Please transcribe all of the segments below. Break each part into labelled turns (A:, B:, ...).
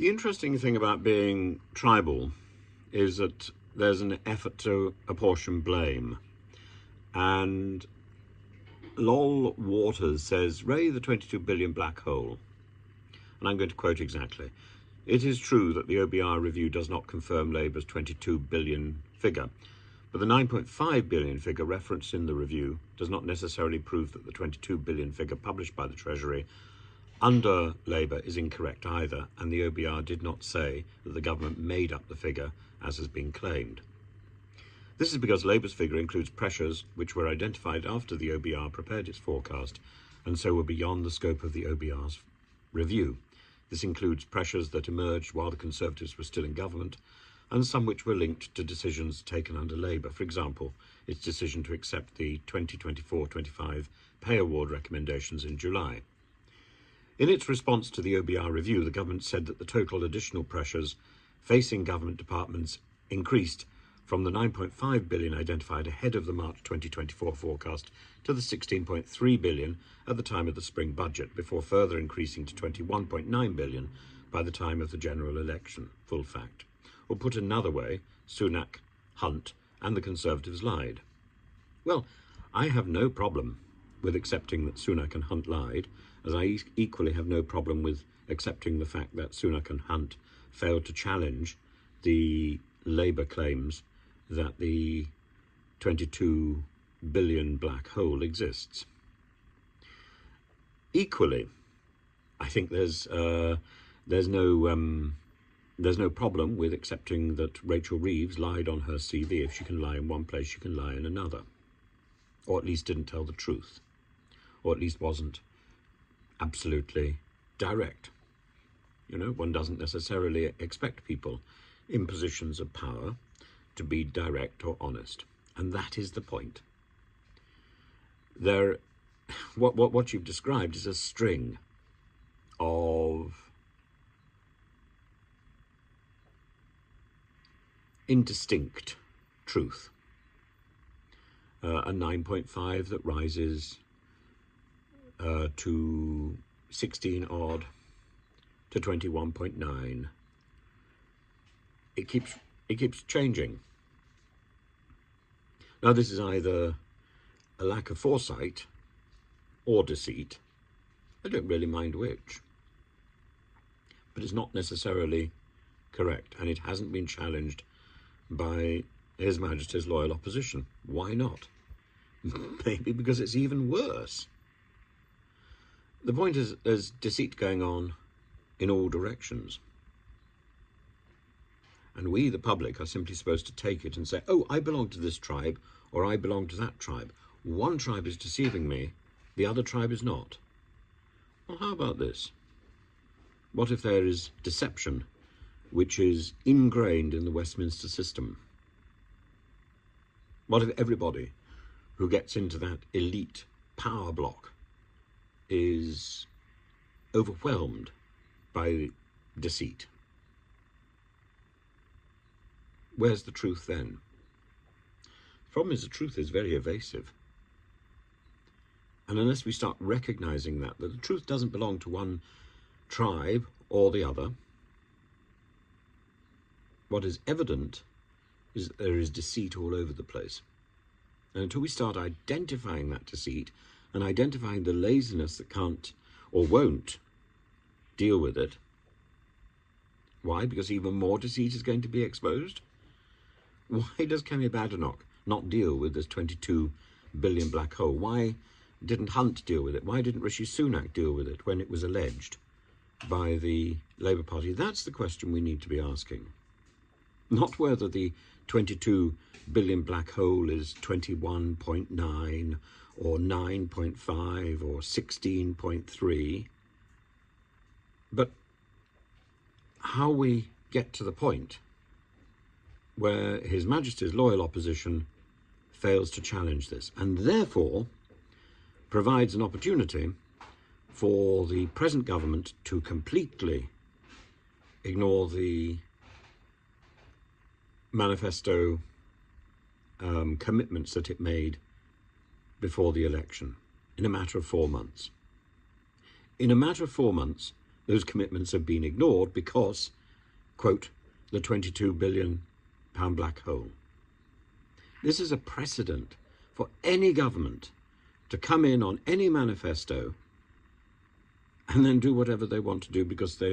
A: The interesting thing about being tribal is that there's an effort to apportion blame. And Lol Waters says, Ray the 22 billion black hole. And I'm going to quote exactly. It is true that the OBR review does not confirm Labour's 22 billion figure, but the 9.5 billion figure referenced in the review does not necessarily prove that the 22 billion figure published by the Treasury under Labour is incorrect either, and the OBR did not say that the government made up the figure as has been claimed. This is because Labour's figure includes pressures which were identified after the OBR prepared its forecast and so were beyond the scope of the OBR's review. This includes pressures that emerged while the Conservatives were still in government and some which were linked to decisions taken under Labour. For example, its decision to accept the 2024-25 pay award recommendations in July. In its response to the OBR review, the government said that the total additional pressures facing government departments increased from the 9.5 billion identified ahead of the March 2024 forecast to the 16.3 billion at the time of the spring budget, before further increasing to 21.9 billion by the time of the general election. Full fact. Or put another way, Sunak, Hunt and the Conservatives lied. Well, I have no problem with accepting that Sunak and Hunt lied, as I equally have no problem with accepting the fact that Sunak and Hunt failed to challenge the Labour claims that the 22 billion black hole exists. Equally, I think there's no problem with accepting that Rachel Reeves lied on her CV. If she can lie in one place, she can lie in another, or at least didn't tell the truth, or at least wasn't absolutely direct. You know, one doesn't necessarily expect people in positions of power to be direct or honest, and that is the point. What you've described is a string of indistinct truth. A 9.5 that rises to 16 odd to 21.9. It keeps changing. Now this is either a lack of foresight or deceit. I don't really mind which. But it's not necessarily correct, and it hasn't been challenged by His Majesty's loyal opposition. Why not? Maybe because it's even worse. The point is, there's deceit going on in all directions. And we, the public, are simply supposed to take it and say, oh, I belong to this tribe, or I belong to that tribe. One tribe is deceiving me, the other tribe is not. Well, how about this? What if there is deception which is ingrained in the Westminster system? What if everybody who gets into that elite power block is overwhelmed by deceit? Where's the truth then? The problem is the truth is very evasive. And unless we start recognizing that the truth doesn't belong to one tribe or the other, what is evident is that there is deceit all over the place. And until we start identifying that deceit and identifying the laziness that can't or won't deal with it, why? Because even more deceit is going to be exposed? Why does Kemi Badenoch not deal with this 22 billion black hole? Why didn't Hunt deal with it? Why didn't Rishi Sunak deal with it when it was alleged by the Labour Party? That's the question we need to be asking. Not whether the 22 billion black hole is 21.9 or 9.5 or 16.3, but how we get to the point where His Majesty's loyal opposition fails to challenge this, and therefore provides an opportunity for the present government to completely ignore the manifesto commitments that it made before the election in a matter of 4 months. In a matter of 4 months, those commitments have been ignored because, quote, the £22 billion black hole. This is a precedent for any government to come in on any manifesto and then do whatever they want to do, because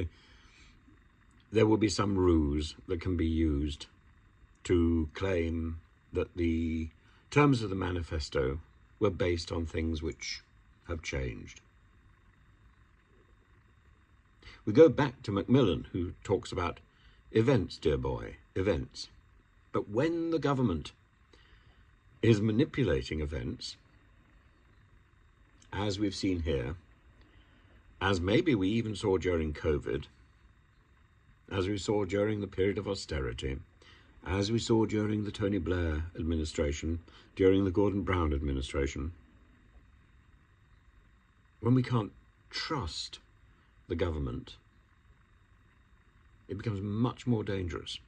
A: there will be some ruse that can be used to claim that the terms of the manifesto were based on things which have changed. We go back to Macmillan, who talks about events, dear boy, events. But when the government is manipulating events, as we've seen here, as maybe we even saw during COVID, as we saw during the period of austerity, as we saw during the Tony Blair administration, during the Gordon Brown administration, when we can't trust the government, it becomes much more dangerous,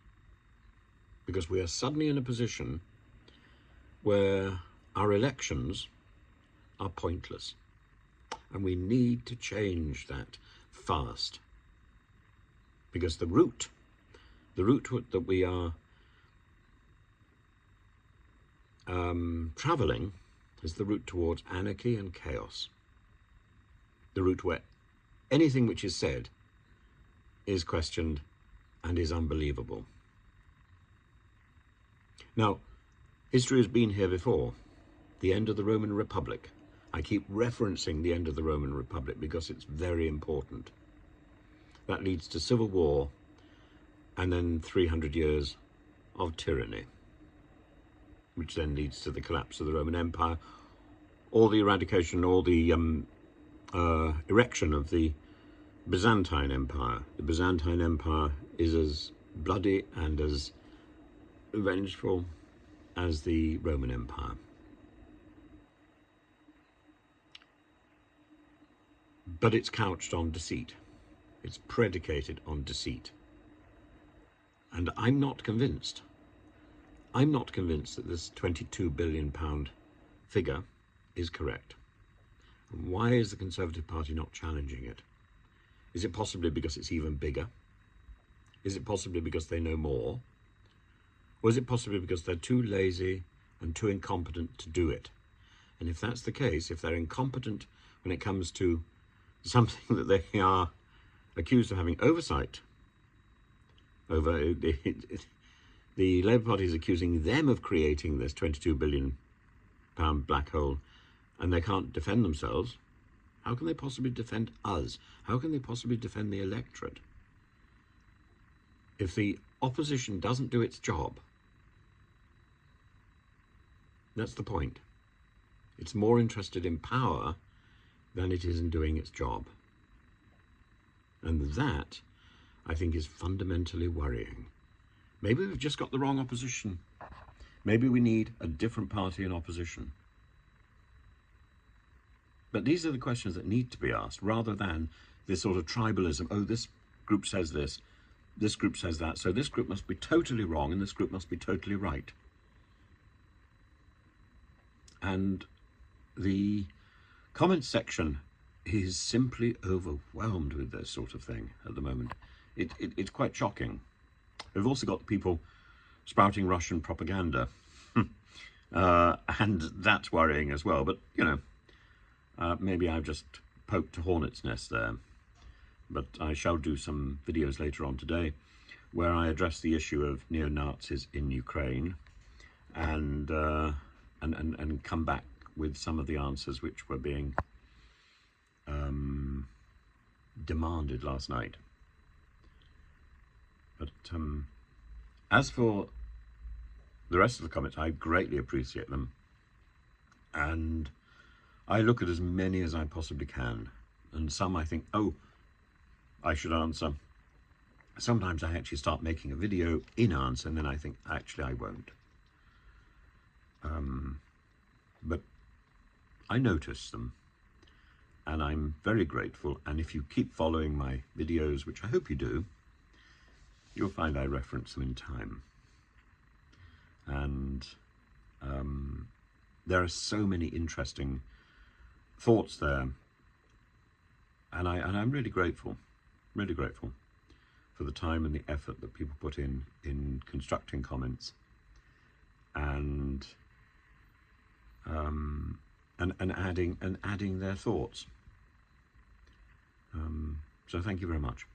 A: because we are suddenly in a position where our elections are pointless, and we need to change that fast, because the route that we are traveling is the route towards anarchy and chaos, the route where anything which is said is questioned and is unbelievable. Now, history has been here before. The end of the Roman Republic. I keep referencing the end of the Roman Republic because it's very important. That leads to civil war and then 300 years of tyranny, which then leads to the collapse of the Roman Empire, or the eradication, or the erection of the Byzantine Empire. The Byzantine Empire is as bloody and as vengeful as the Roman Empire. But it's couched on deceit. It's predicated on deceit. And I'm not convinced. I'm not convinced that this £22 billion figure is correct. Why is the Conservative Party not challenging it? Is it possibly because it's even bigger? Is it possibly because they know more? Or is it possibly because they're too lazy and too incompetent to do it? And if that's the case, if they're incompetent when it comes to something that they are accused of having oversight over, the Labour Party is accusing them of creating this £22 billion black hole, and they can't defend themselves, how can they possibly defend us? How can they possibly defend the electorate? If the opposition doesn't do its job, that's the point. It's more interested in power than it is in doing its job. And that, I think, is fundamentally worrying. Maybe we've just got the wrong opposition. Maybe we need a different party in opposition. But these are the questions that need to be asked, rather than this sort of tribalism. Oh, this group says this group says that, so this group must be totally wrong and this group must be totally right. And the comment section is simply overwhelmed with this sort of thing at the moment. It's quite shocking. We've also got people spouting Russian propaganda, and that's worrying as well. But, you know, maybe I've just poked a hornet's nest there. But I shall do some videos later on today where I address the issue of neo-Nazis in Ukraine, and come back with some of the answers which were being demanded last night. But as for the rest of the comments, I greatly appreciate them, and I look at as many as I possibly can, and some I think, oh, I should answer. Sometimes I actually start making a video in answer, and then I think, actually, I won't. But I notice them, and I'm very grateful. And if you keep following my videos, which I hope you do, you'll find I reference them in time. And there are so many interesting thoughts there, and I'm really grateful. really grateful for the time and the effort that people put in constructing comments and adding their thoughts. So thank you very much.